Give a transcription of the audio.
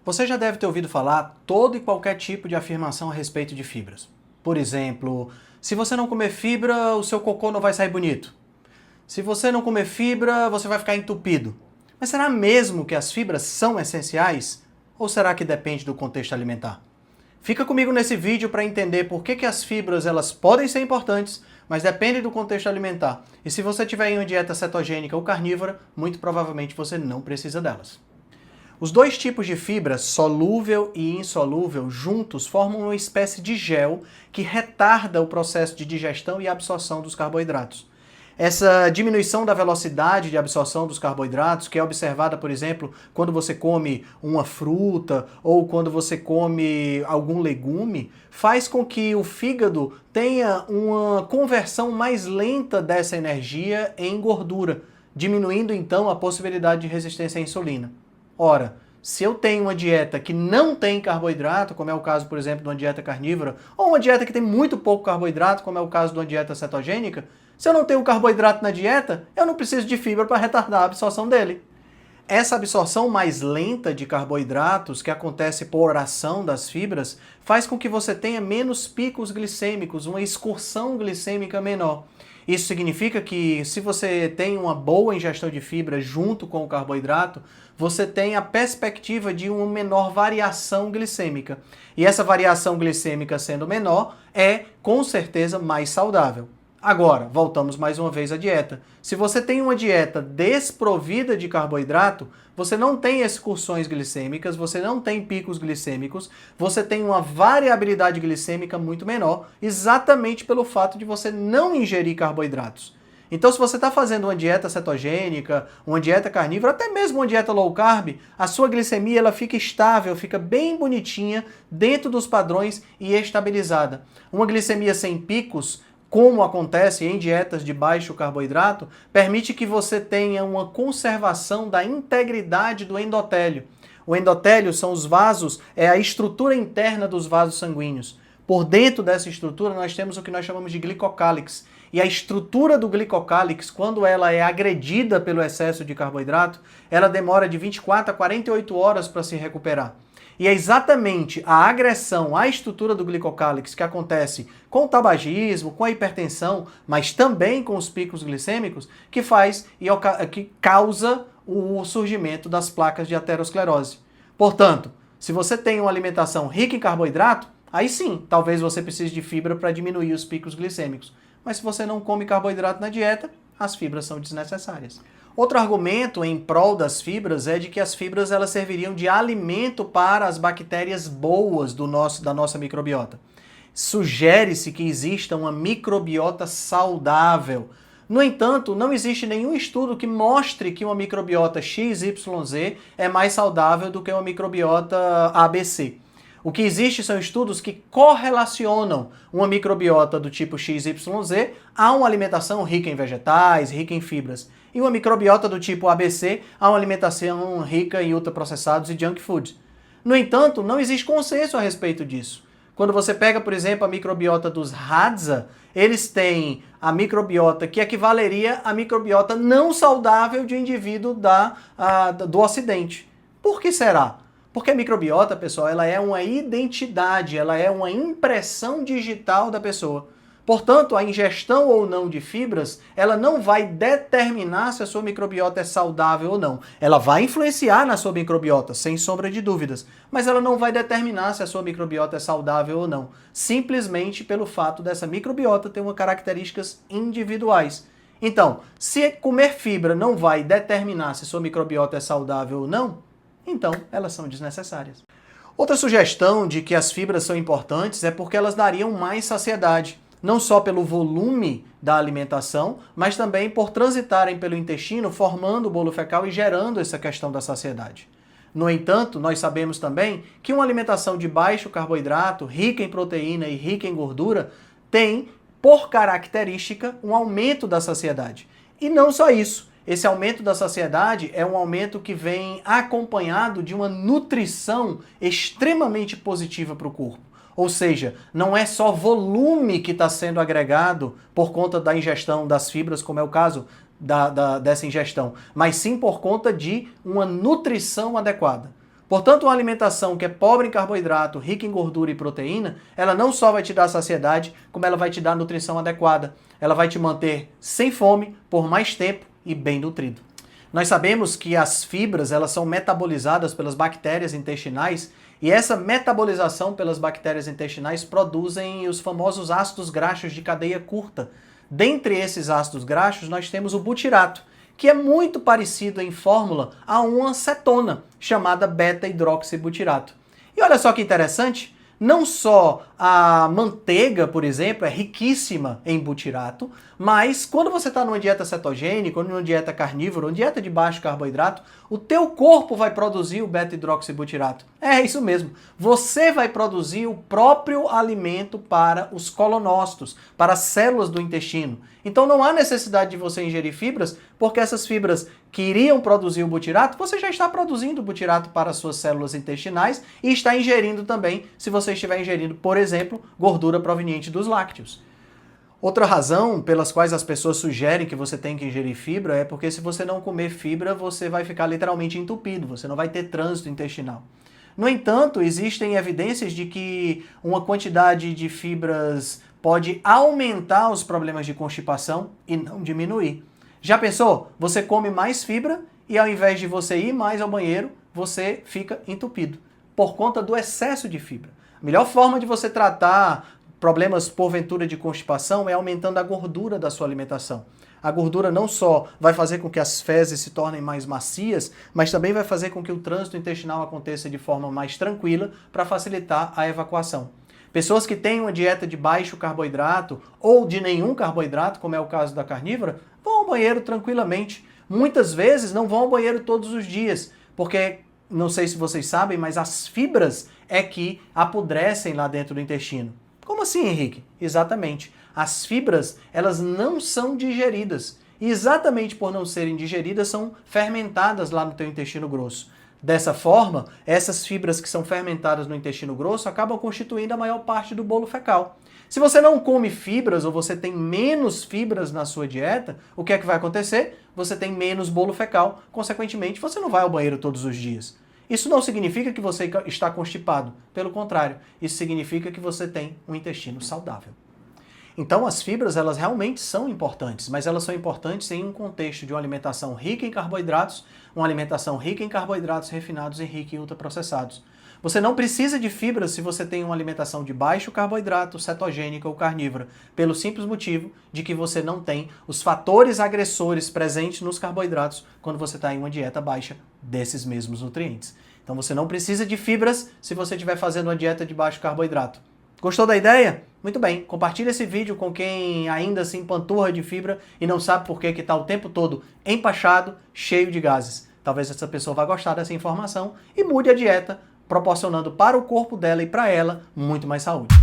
Você já deve ter ouvido falar todo e qualquer tipo de afirmação a respeito de fibras. Por exemplo, se você não comer fibra, o seu cocô não vai sair bonito. Se você não comer fibra, você vai ficar entupido. Mas será mesmo que as fibras são essenciais? Ou será que depende do contexto alimentar? Fica comigo nesse vídeo para entender por que as fibras elas podem ser importantes, mas depende do contexto alimentar. E se você tiver em uma dieta cetogênica ou carnívora, muito provavelmente você não precisa delas. Os dois tipos de fibra, solúvel e insolúvel, juntos formam uma espécie de gel que retarda o processo de digestão e absorção dos carboidratos. Essa diminuição da velocidade de absorção dos carboidratos, que é observada, por exemplo, quando você come uma fruta ou quando você come algum legume, faz com que o fígado tenha uma conversão mais lenta dessa energia em gordura, diminuindo então a possibilidade de resistência à insulina. Ora, se eu tenho uma dieta que não tem carboidrato, como é o caso, por exemplo, de uma dieta carnívora, ou uma dieta que tem muito pouco carboidrato, como é o caso de uma dieta cetogênica, se eu não tenho carboidrato na dieta, eu não preciso de fibra para retardar a absorção dele. Essa absorção mais lenta de carboidratos, que acontece por ação das fibras, faz com que você tenha menos picos glicêmicos, uma excursão glicêmica menor. Isso significa que se você tem uma boa ingestão de fibra junto com o carboidrato, você tem a perspectiva de uma menor variação glicêmica. E essa variação glicêmica sendo menor, é com certeza mais saudável. Agora, voltamos mais uma vez à dieta. Se você tem uma dieta desprovida de carboidrato, você não tem excursões glicêmicas, você não tem picos glicêmicos, você tem uma variabilidade glicêmica muito menor, exatamente pelo fato de você não ingerir carboidratos. Então, se você está fazendo uma dieta cetogênica, uma dieta carnívora, até mesmo uma dieta low carb, a sua glicemia ela fica estável, fica bem bonitinha, dentro dos padrões e estabilizada. Uma glicemia sem picos, como acontece em dietas de baixo carboidrato, permite que você tenha uma conservação da integridade do endotélio. O endotélio são os vasos, é a estrutura interna dos vasos sanguíneos. Por dentro dessa estrutura nós temos o que nós chamamos de glicocálix. E a estrutura do glicocálix, quando ela é agredida pelo excesso de carboidrato, ela demora de 24 a 48 horas para se recuperar. E é exatamente a agressão à estrutura do glicocálix que acontece com o tabagismo, com a hipertensão, mas também com os picos glicêmicos, que faz e que causa o surgimento das placas de aterosclerose. Portanto, se você tem uma alimentação rica em carboidrato, aí sim, talvez você precise de fibra para diminuir os picos glicêmicos. Mas se você não come carboidrato na dieta, as fibras são desnecessárias. Outro argumento em prol das fibras é de que as fibras elas serviriam de alimento para as bactérias boas da nossa microbiota. Sugere-se que exista uma microbiota saudável. No entanto, não existe nenhum estudo que mostre que uma microbiota XYZ é mais saudável do que uma microbiota ABC. O que existe são estudos que correlacionam uma microbiota do tipo XYZ a uma alimentação rica em vegetais, rica em fibras, e uma microbiota do tipo ABC a uma alimentação rica em ultraprocessados e junk food. No entanto, não existe consenso a respeito disso. Quando você pega, por exemplo, a microbiota dos Hadza, eles têm a microbiota que equivaleria à microbiota não saudável de um indivíduo do Ocidente. Por que será? Porque a microbiota, pessoal, ela é uma identidade, ela é uma impressão digital da pessoa. Portanto, a ingestão ou não de fibras, ela não vai determinar se a sua microbiota é saudável ou não. Ela vai influenciar na sua microbiota, sem sombra de dúvidas, mas ela não vai determinar se a sua microbiota é saudável ou não, simplesmente pelo fato dessa microbiota ter características individuais. Então, se comer fibra não vai determinar se a sua microbiota é saudável ou não, então elas são desnecessárias. Outra sugestão de que as fibras são importantes é porque elas dariam mais saciedade, não só pelo volume da alimentação, mas também por transitarem pelo intestino, formando o bolo fecal e gerando essa questão da saciedade. No entanto, nós sabemos também que uma alimentação de baixo carboidrato, rica em proteína e rica em gordura, tem, por característica, um aumento da saciedade. E não só isso. Esse aumento da saciedade é um aumento que vem acompanhado de uma nutrição extremamente positiva para o corpo. Ou seja, não é só volume que está sendo agregado por conta da ingestão das fibras, como é o caso dessa ingestão, mas sim por conta de uma nutrição adequada. Portanto, uma alimentação que é pobre em carboidrato, rica em gordura e proteína, ela não só vai te dar saciedade, como ela vai te dar nutrição adequada. Ela vai te manter sem fome por mais tempo e bem nutrido. Nós sabemos que as fibras, elas são metabolizadas pelas bactérias intestinais e essa metabolização pelas bactérias intestinais produzem os famosos ácidos graxos de cadeia curta. Dentre esses ácidos graxos, nós temos o butirato, que é muito parecido em fórmula a uma cetona, chamada beta-hidroxibutirato. E olha só que interessante, não só a manteiga, por exemplo, é riquíssima em butirato, mas quando você está numa dieta cetogênica, ou numa dieta carnívora, ou dieta de baixo carboidrato, o teu corpo vai produzir o beta-hidroxibutirato. É isso mesmo, você vai produzir o próprio alimento para os colonócitos, para as células do intestino. Então não há necessidade de você ingerir fibras, porque essas fibras que iriam produzir o butirato, você já está produzindo o butirato para as suas células intestinais e está ingerindo também, se você estiver ingerindo, por exemplo, gordura proveniente dos lácteos. Outra razão pelas quais as pessoas sugerem que você tem que ingerir fibra é porque se você não comer fibra, você vai ficar literalmente entupido, você não vai ter trânsito intestinal. No entanto, existem evidências de que uma quantidade de fibras pode aumentar os problemas de constipação e não diminuir. Já pensou? Você come mais fibra e ao invés de você ir mais ao banheiro, você fica entupido por conta do excesso de fibra. A melhor forma de você tratar problemas porventura de constipação é aumentando a gordura da sua alimentação. A gordura não só vai fazer com que as fezes se tornem mais macias, mas também vai fazer com que o trânsito intestinal aconteça de forma mais tranquila para facilitar a evacuação. Pessoas que têm uma dieta de baixo carboidrato ou de nenhum carboidrato, como é o caso da carnívora, vão ao banheiro tranquilamente. Muitas vezes não vão ao banheiro todos os dias, porque, não sei se vocês sabem, mas as fibras é que apodrecem lá dentro do intestino. Como assim, Henrique? Exatamente. As fibras, elas não são digeridas. E exatamente por não serem digeridas, são fermentadas lá no teu intestino grosso. Dessa forma, essas fibras que são fermentadas no intestino grosso acabam constituindo a maior parte do bolo fecal. Se você não come fibras ou você tem menos fibras na sua dieta, o que é que vai acontecer? Você tem menos bolo fecal, consequentemente, você não vai ao banheiro todos os dias. Isso não significa que você está constipado, pelo contrário, isso significa que você tem um intestino saudável. Então as fibras, elas realmente são importantes, mas elas são importantes em um contexto de uma alimentação rica em carboidratos, uma alimentação rica em carboidratos refinados e rica em ultraprocessados. Você não precisa de fibras se você tem uma alimentação de baixo carboidrato, cetogênica ou carnívora, pelo simples motivo de que você não tem os fatores agressores presentes nos carboidratos quando você está em uma dieta baixa desses mesmos nutrientes. Então você não precisa de fibras se você estiver fazendo uma dieta de baixo carboidrato. Gostou da ideia? Muito bem, compartilhe esse vídeo com quem ainda se empanturra de fibra e não sabe por que está o tempo todo empachado, cheio de gases. Talvez essa pessoa vá gostar dessa informação e mude a dieta, proporcionando para o corpo dela e para ela muito mais saúde.